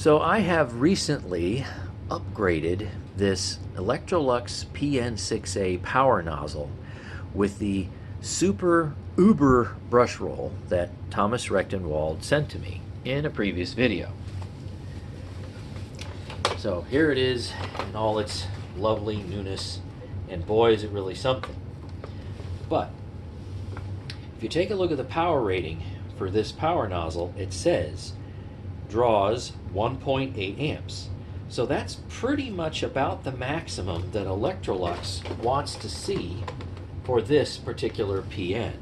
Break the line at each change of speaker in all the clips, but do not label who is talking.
So I have recently upgraded this Electrolux PN6A power nozzle with the super uber brush roll that Thomas Rechtenwald sent to me in a previous video. So here it is in all its lovely newness, and boy is it really something. But if you take a look at the power rating for this power nozzle, it says draws 1.8 amps. So that's pretty much about the maximum that Electrolux wants to see for this particular PN.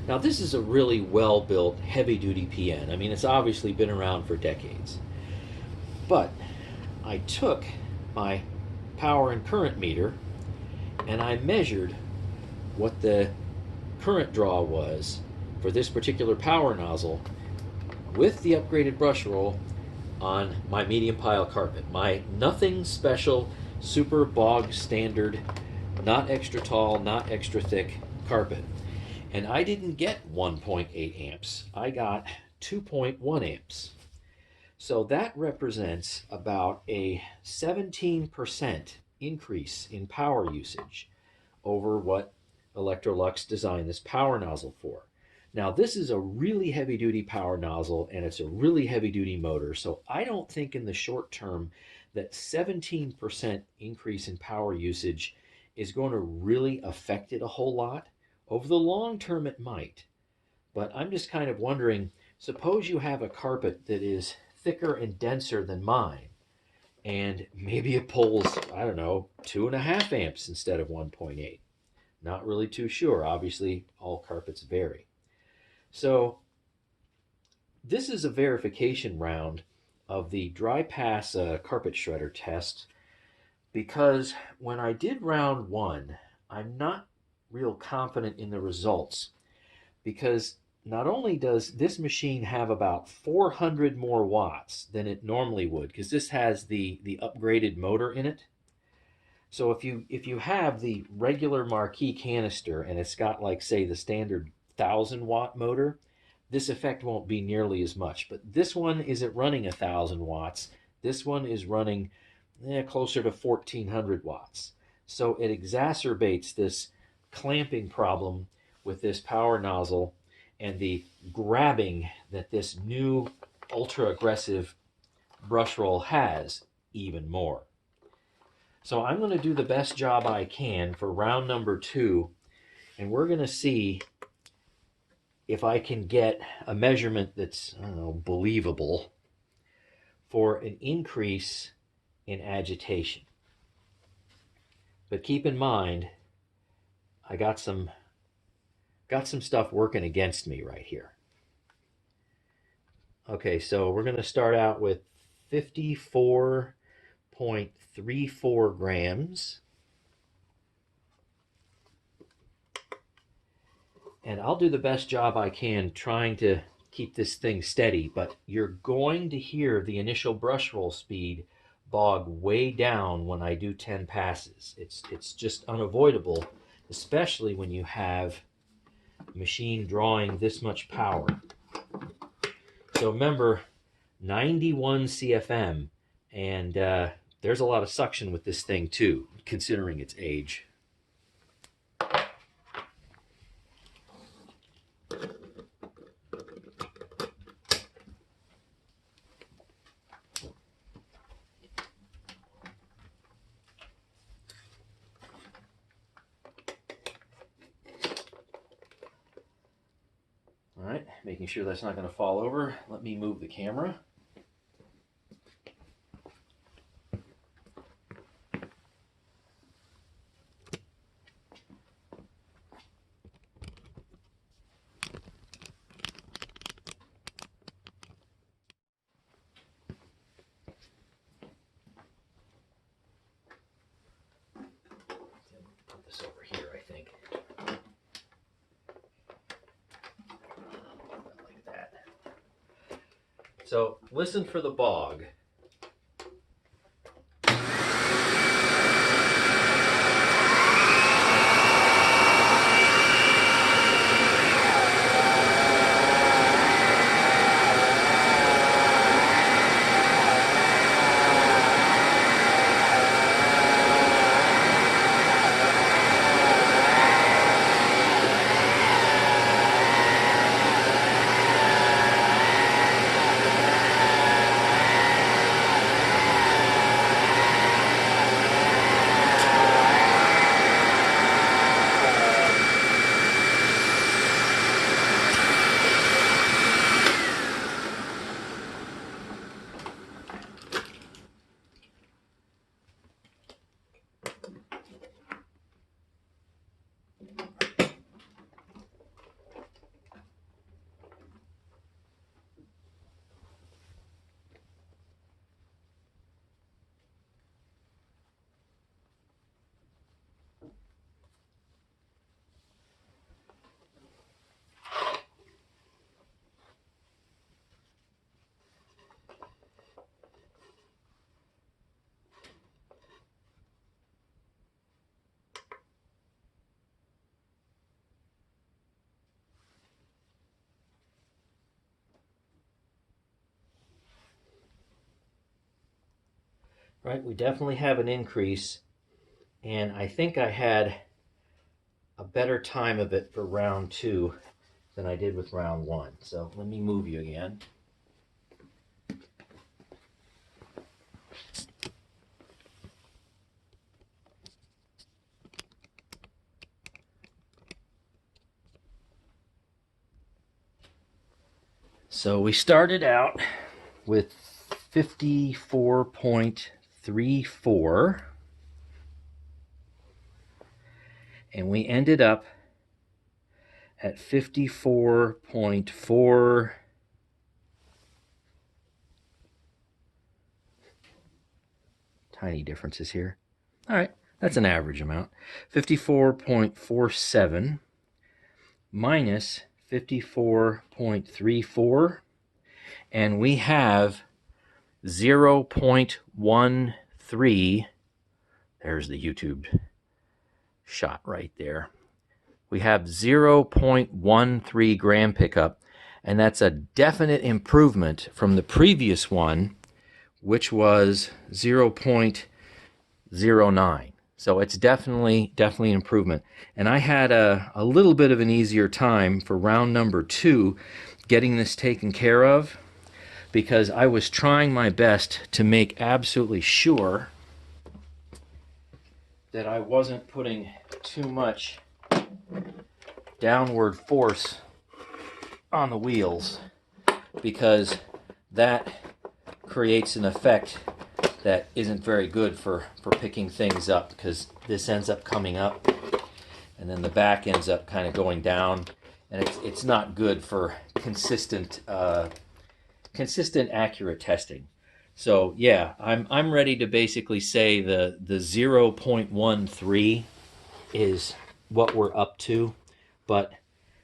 Now this is a really well-built heavy-duty PN. I mean, it's obviously been around for decades. But I took my power and current meter and I measured what the current draw was for this particular power nozzle with the upgraded brush roll on my medium pile carpet. My nothing special, super bog standard, not extra tall, not extra thick carpet. And I didn't get 1.8 amps. I got 2.1 amps. So that represents about a 17% increase in power usage over what Electrolux designed this power nozzle for. Now this is a really heavy-duty power nozzle and it's a really heavy-duty motor, so I don't think in the short term that 17% increase in power usage is going to really affect it a whole lot. Over the long term it might, but I'm just kind of wondering, suppose you have a carpet that is thicker and denser than mine, and maybe it pulls, I don't know, 2.5 amps instead of 1.8. Not really too sure. Obviously, all carpets vary. So this is a verification round of the dry pass carpet shredder test, because when I did round one, I'm not real confident in the results, because not only does this machine have about 400 more watts than it normally would, because this has the upgraded motor in it. So if you have the regular Marquise canister and it's got, like, say, the standard 1,000-watt motor, this effect won't be nearly as much. But this one isn't running 1,000 watts. This one is running closer to 1,400 watts. So it exacerbates this clamping problem with this power nozzle and the grabbing that this new ultra-aggressive brush roll has even more. So I'm going to do the best job I can for round number 2, and we're going to see if I can get a measurement that's, I don't know, believable for an increase in agitation. But keep in mind, I got some stuff working against me right here. Okay, so we're going to start out with 54.34 grams. And I'll do the best job I can trying to keep this thing steady, but you're going to hear the initial brush roll speed bog way down when I do 10 passes. It's just unavoidable, especially when you have a machine drawing this much power. So remember, 91 CFM, and there's a lot of suction with this thing too, considering its age. All right, making sure that's not going to fall over. Let me move the camera. Put this over here, I think. Like that. So listen for the bog. Right, we definitely have an increase, and I think I had a better time of it for round 2 than I did with round 1. So let me move you again. So we started out with 54.34, and we ended up at 54.4. Tiny differences here. All right, that's an average amount. 54.47 minus 54.34, and we have 0.13. There's the YouTube shot right there. We have 0.13 gram pickup, and that's a definite improvement from the previous one, which was 0.09. So it's definitely an improvement. And I had a little bit of an easier time for round number 2 getting this taken care of, because I was trying my best to make absolutely sure that I wasn't putting too much downward force on the wheels, because that creates an effect that isn't very good for picking things up, because this ends up coming up and then the back ends up kind of going down, and it's not good for consistent accurate testing. So yeah, I'm ready to basically say the 0.13 is what we're up to, but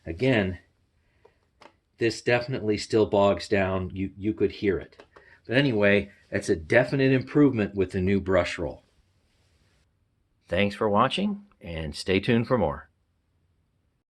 again, this definitely still bogs down. You could hear it. But anyway, it's a definite improvement with the new Brushroll. Thanks for watching, and stay tuned for more.